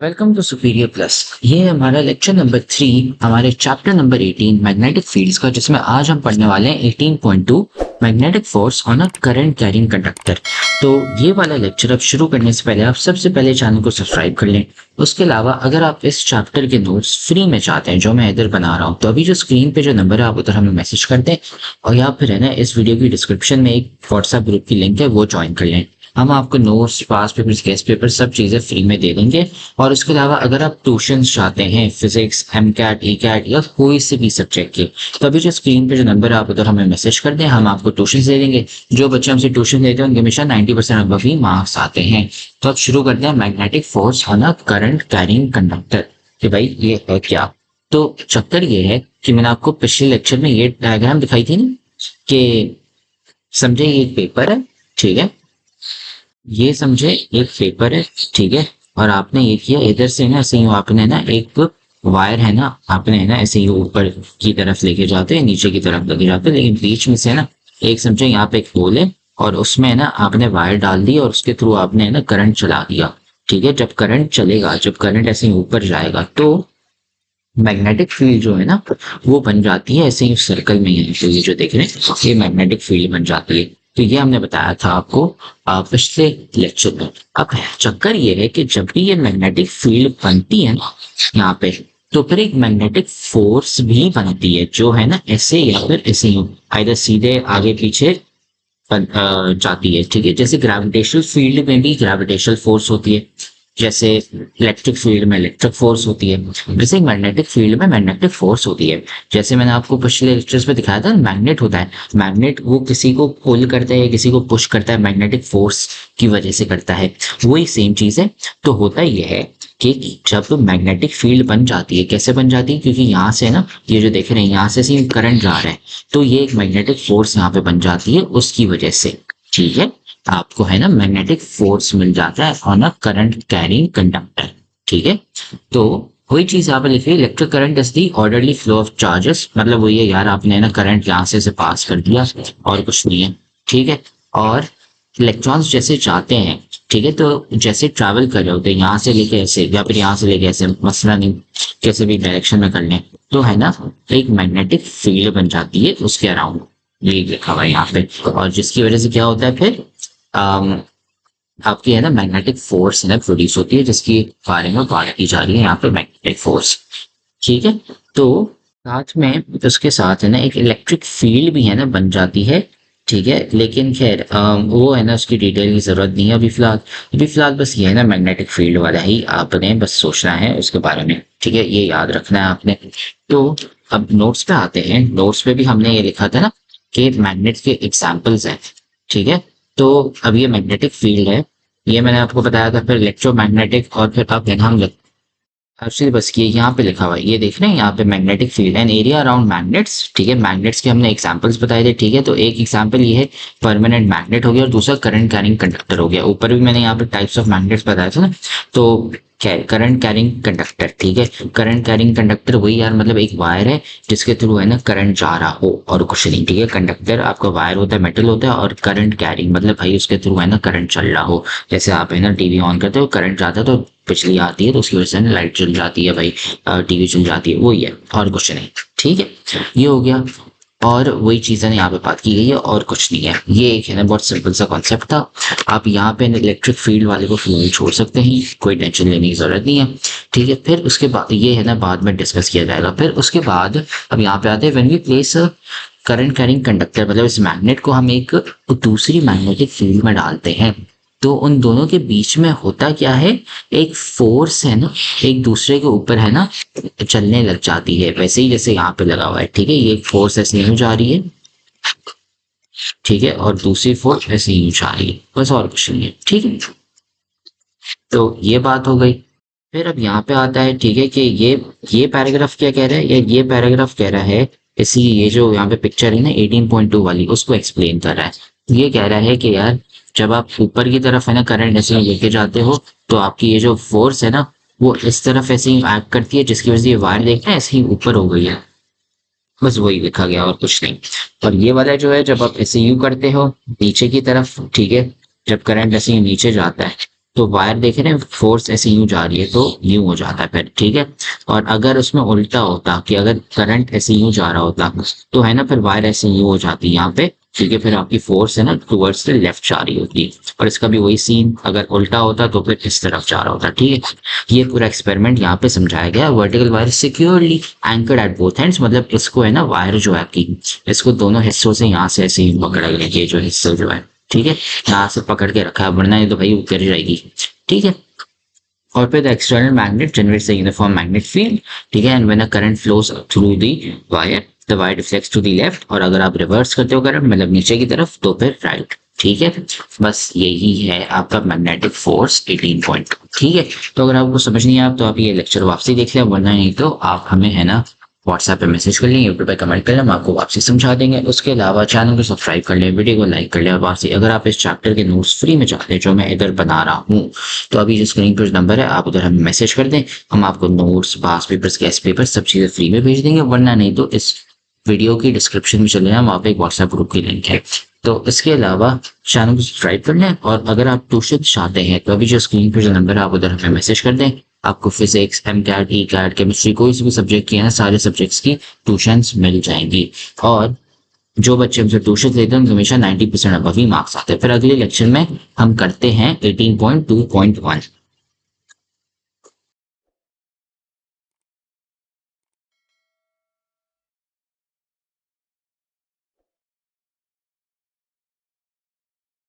Welcome to superior plus. ये है हमारा लेक्चर नंबर 3 हमारे चैप्टर नंबर 18 मैग्नेटिक फील्ड्स का, जिसमें आज हम पढ़ने वाले हैं 18.2 magnetic force on a current carrying conductor. तो ये वाला लेक्चर अब शुरू करने से पहले आप सबसे पहले चैनल को सब्सक्राइब कर लें। उसके अलावा अगर आप इस चैप्टर के नोट्स फ्री में चाहते हैं जो मैं इधर बना रहा हूँ, तो अभी जो स्क्रीन पे जो नंबर है आप उधर हमें मैसेज कर दें, और या फिर है ना इस वीडियो की डिस्क्रिप्शन में एक व्हाट्सएप ग्रुप की लिंक है, वो ज्वाइन कर लें। हम आपको नोट्स, पास पेपर्स, गेस्ट पेपर सब चीज़ें फ्री में दे देंगे। और उसके अलावा अगर आप ट्यूशन चाहते हैं physics, MCAT, ECAT या कोई से भी सब्जेक्ट के, तो अभी जो स्क्रीन पे जो नंबर है आप उधर हमें मैसेज कर दें, हम आपको ट्यूशन दे देंगे। जो बच्चे हमसे ट्यूशन लेते हैं उनके हमेशा 90% अबव ही मार्क्स आते हैं। तो अब शुरू करते हैं magnetic force on a current carrying conductor कि भाई ये है क्या। तो चक्कर ये है कि मैंने आपको पिछले लेक्चर में ये डायग्राम दिखाई थी ना, कि समझे ये एक पेपर है, ठीक है, ये समझे एक पेपर है, ठीक है, और आपने ये किया इधर से ना, ऐसे ही आपने ना एक वायर है ना, आपने है ना ऐसे ही ऊपर की तरफ लेके जाते हैं, नीचे की तरफ लेके जाते हैं, लेकिन बीच में से ना एक समझे यहाँ पे एक होल है, और उसमें है ना आपने वायर डाल दी और उसके थ्रू आपने है ना करंट चला दिया। ठीक है, जब करंट चलेगा, जब करंट ऐसे ही ऊपर जाएगा, तो मैग्नेटिक फील्ड जो है ना वो बन जाती है ऐसे ही सर्कल में ही। तो ये जो देख रहे हैं ये मैग्नेटिक फील्ड बन जाती है। तो ये हमने बताया था आपको पिछले लेक्चर में। अब चक्कर ये है कि जब भी ये मैग्नेटिक फील्ड बनती है ना यहाँ पे, तो फिर एक मैग्नेटिक फोर्स भी बनती है, जो है ना ऐसे या फिर ऐसे ही आइधर सीधे आगे पीछे जाती है। ठीक है, जैसे ग्रेविटेशनल फील्ड में भी ग्रेविटेशनल फोर्स होती है, जैसे इलेक्ट्रिक फील्ड में इलेक्ट्रिक फोर्स होती है, वैसे मैग्नेटिक फील्ड में मैग्नेटिक फोर्स होती है। जैसे मैंने आपको पिछले लेक्चर्स में दिखाया था, मैग्नेट होता है, मैग्नेट वो किसी को पुल करता है, किसी को पुश करता है, मैग्नेटिक फोर्स की वजह से करता है। वही सेम चीज है। तो होता यह है कि जब मैग्नेटिक फील्ड बन जाती है, कैसे बन जाती है, क्योंकि यहाँ से ना ये जो देख रहे हैं यहाँ से करंट जा रहा है, तो ये एक मैग्नेटिक फोर्स यहाँ पे बन जाती है उसकी वजह से। ठीक है, आपको है ना मैग्नेटिक फोर्स मिल जाता है on a current carrying conductor. ठीक है, तो वही चीज यहाँ पे लिखी है, electric current is the orderly flow of charges. मतलब वही है यार, आपने ना करंट यहाँ से पास कर दिया और कुछ नहीं है। ठीक है, और इलेक्ट्रॉन्स जैसे जाते हैं, ठीक है, तो जैसे ट्रैवल कर रहे होते हैं यहाँ से लेके ऐसे या फिर यहाँ से लेके ऐसे, मसला नहीं, कैसे भी डायरेक्शन में कर लें, तो है ना एक मैग्नेटिक फील्ड बन जाती है उसके अराउंड। ये लिखा हुआ है यहाँ पे, और जिसकी वजह से क्या होता है फिर आपकी है ना मैग्नेटिक फोर्स है ना प्रोड्यूस होती है, जिसकी बारे में बात की जा रही है यहाँ पे, मैग्नेटिक फोर्स। ठीक है, तो साथ में उसके साथ है ना एक इलेक्ट्रिक फील्ड भी है ना बन जाती है। ठीक है, लेकिन खैर वो है ना उसकी डिटेल की जरूरत नहीं है अभी फिलहाल बस ये है ना मैग्नेटिक फील्ड वाला ही आपने बस सोचना है उसके बारे में। ठीक है, ये याद रखना है आपने। तो अब नोट्स पे आते हैं। नोट्स पे भी हमने ये लिखा था ना कि मैग्नेट के एग्जाम्पल्स हैं। ठीक है, तो अब ये मैग्नेटिक फील्ड है, ये मैंने आपको बताया था, फिर इलेक्ट्रोमैग्नेटिक, और फिर अब हम एक्चुअली बस ये यहाँ पे लिखा हुआ है, ये देख रहे हैं यहाँ पे magnetic field and area around magnets. ठीक है, मैग्नेट्स के हमने एग्जांपल्स बताए थे। ठीक है, तो एक एग्जांपल ये है परमानेंट मैग्नेट हो गया, और दूसरा करंट कैरिंग कंडक्टर हो गया। ऊपर भी मैंने यहाँ पे टाइप्स ऑफ मैग्नेट्स बताया था ना, तो करंट कैरिंग कंडक्टर। ठीक है, करंट कैरिंग कंडक्टर वही यार, मतलब एक वायर है जिसके थ्रू है ना करंट जा रहा हो और कुछ नहीं। ठीक है, कंडक्टर आपका वायर होता है, मेटल होता है, और करंट कैरिंग मतलब भाई उसके थ्रू है ना करंट चल रहा हो। जैसे आप है ना टीवी ऑन करते हो, करंट जाता है तो बिजली आती है, तो उसकी वजह से लाइट जल जाती है भाई, टीवी चल जाती है, वही है और कुछ नहीं। ठीक है, ये हो गया, और वही चीज़ें यहाँ पे बात की गई है और कुछ नहीं है। ये एक है ना बहुत सिंपल सा कॉन्सेप्ट था। आप यहाँ पे इलेक्ट्रिक फील्ड वाले को फिलहाल छोड़ सकते हैं, कोई टेंशन लेने की जरूरत नहीं है। ठीक है, फिर उसके बाद ये है ना बाद में डिस्कस किया जाएगा। फिर उसके बाद अब यहाँ पे आते हैं, when we place current carrying conductor, मतलब इस मैग्नेट को हम एक दूसरी मैग्नेटिक फील्ड में डालते हैं, तो उन दोनों के बीच में होता क्या है, एक फोर्स है ना एक दूसरे के ऊपर है ना चलने लग जाती है, वैसे ही जैसे यहाँ पे लगा हुआ है। ठीक है, ये एक फोर्स ऐसे यूं जा रही है, ठीक है, और दूसरी फोर्स ऐसे यूं जा रही है, बस और कुछ नहीं है। ठीक है, तो ये बात हो गई। फिर अब यहाँ पे आता है, ठीक है, कि ये पैराग्राफ क्या कह रहा है, या ये पैराग्राफ कह रहा है, इसी ये जो यहाँ पे पिक्चर है ना 18.2 वाली, उसको एक्सप्लेन कर रहा है। ये कह रहा है कि यार जब आप ऊपर की तरफ है ना करंट ऐसे लेके जाते हो, तो आपकी ये जो फोर्स है ना वो इस तरफ ऐसे ही एक्ट करती है, जिसकी वजह से ये वायर देखते हैं ऐसे ही ऊपर हो गई है। बस वही लिखा गया और कुछ नहीं। और ये वाला जो है, जब आप ऐसे यू करते हो नीचे की तरफ, ठीक है, जब करंट ऐसे ही नीचे जाता है, तो वायर देख रहे हैं, फोर्स ऐसे यूं जा रही है तो यूं हो जाता है फिर, ठीक है। और अगर उसमें उल्टा होता कि अगर करंट ऐसे यूं जा रहा होता तो है ना, फिर वायर ऐसे यूं हो जाती यहाँ पे, क्योंकि फिर आपकी फोर्स है ना टुवर्ड्स द लेफ्ट जा रही होती। और इसका भी वही सीन, अगर उल्टा होता तो फिर इस तरफ जा रहा होता, ठीक है। ये पूरा एक्सपेरिमेंट यहाँ पे समझाया गया। Vertical wire securely anchored at both ends, मतलब इसको है ना वायर जो है आपकी, इसको दोनों हिस्सों से यहाँ से ऐसे ही पकड़ा गया, ये जो हिस्सा जो है, ठीक है, यहाँ से पकड़ के रखा है, वरना ये तो भाई गिर जाएगी, ठीक है। और फिर the external magnet generates the uniform magnet field, ठीक है। And when a current flows through the wire, the wire reflects to the left, और अगर आप रिवर्स करते हो करंट मतलब नीचे की तरफ, तो फिर राइट, ठीक है। बस यही है आपका मैग्नेटिक फोर्स 18.2, ठीक है। तो अगर आपको समझ नहीं आया तो आप ये लेक्चर वापसी देख लें, वरना नहीं तो आप हमें है ना व्हाट्सएप पे मैसेज कर लें, यूट्यूब पे कमेंट कर लें, हम आपको वापसी समझा देंगे। उसके अलावा चैनल को सब्सक्राइब कर लें, वीडियो को लाइक कर लें, और वापसी अगर आप इस चैप्टर के नोट्स फ्री में चाहते हैं जो मैं इधर बना रहा हूँ, तो अभी जो स्क्रीन पर नंबर है आप उधर हमें मैसेज कर दें, हम आपको नोट्स, पास पेपर्स, गेस्ट पेपर सब चीज़ें फ्री में भेज देंगे। वरना नहीं तो इस वीडियो की डिस्क्रिप्शन में चले जाएं, वहाँ पे एक व्हाट्सएप ग्रुप की लिंक है। तो इसके अलावा चैनल को सब्सक्राइब कर लें, और अगर आप ट्यूशन चाहते हैं तो अभी जो स्क्रीन पर जो नंबर है आप उधर हमें मैसेज कर दें। आपको physics, MCAT, ECAT, chemistry, कोई सी भी सब्जेक्ट की है ना, सारे सब्जेक्ट्स की ट्यूशंस मिल जाएंगी। और जो बच्चे हमसे ट्यूशन लेते हैं उनको हमेशा 90% अबव ही मार्क्स आते हैं। फिर अगले लेक्चर में हम करते हैं 18.2.1।